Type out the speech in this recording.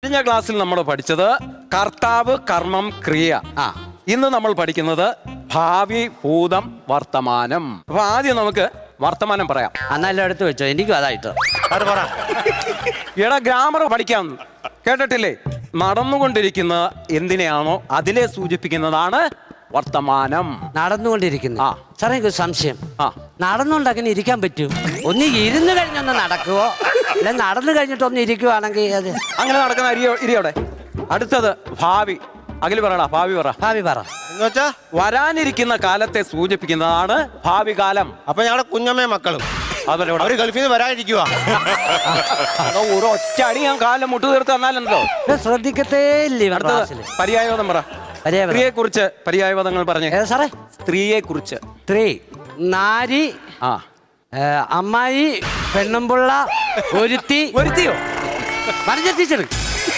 കഴിഞ്ഞ ക്ലാസ്സിൽ നമ്മൾ പഠിച്ചത് കർത്താവ്, കർമ്മം, ക്രിയ. ഇന്ന് നമ്മൾ പഠിക്കുന്നത് ഭാവി, ഭൂതം, വർത്തമാനം. അപ്പൊ ആദ്യം നമുക്ക് വർത്തമാനം പറയാം. അന്നെല്ലാം എടുത്തു വെച്ചോ, എനിക്കും അതായിട്ട്. എടാ, ഗ്രാമർ പഠിക്കാം, കേട്ടിട്ടില്ലേ? നടന്നുകൊണ്ടിരിക്കുന്ന എന്തിനെയാണോ അതിലെ സൂചിപ്പിക്കുന്നതാണ് വർത്തമാനം. നടന്നുകൊണ്ടിരിക്കുന്നു. സാറേ, എനിക്ക് സംശയം. നടന്നുകൊണ്ട് അങ്ങനെ ഇരിക്കാൻ പറ്റും? ഒന്ന് ഇരുന്ന് കഴിഞ്ഞൊന്ന് നടക്കുവോ, അല്ലെ നടന്നു കഴിഞ്ഞിട്ട് ഒന്ന് ഇരിക്കുവാണെങ്കിൽ അത് അങ്ങനെ നടക്കുന്ന ഇരിയോടെ. അടുത്തത് ഭാവി. അഖിൽ പറയടാ, ഭാവി പറ. ഭാവി പറ. എന്നുവെച്ചാ വരാനിരിക്കുന്ന കാലത്തെ സൂചിപ്പിക്കുന്നതാണ് ഭാവി കാലം. അപ്പൊ ഞങ്ങളുടെ കുഞ്ഞമ്മയും മക്കളും അവര് ഗൾഫിൽ നിന്ന് വരാനിരിക്കുക. ഒറ്റ അടി ഞാൻ കാലം മുട്ടു തീർത്ത് തന്നാലുണ്ടല്ലോ. ശ്രദ്ധിക്കത്തേ ഇല്ലേ? പര്യായപദം പറ. സ്ത്രീയെ കുറിച്ച് പര്യായപദങ്ങൾ പറഞ്ഞേ സാറേ. സ്ത്രീയെ കുറിച്ച്. സ്ത്രീ, നാരി, അമ്മായി, പെണ്ണുമ്പുള്ള, ഒരുത്തിയോ പറഞ്ഞ ടീച്ചർ.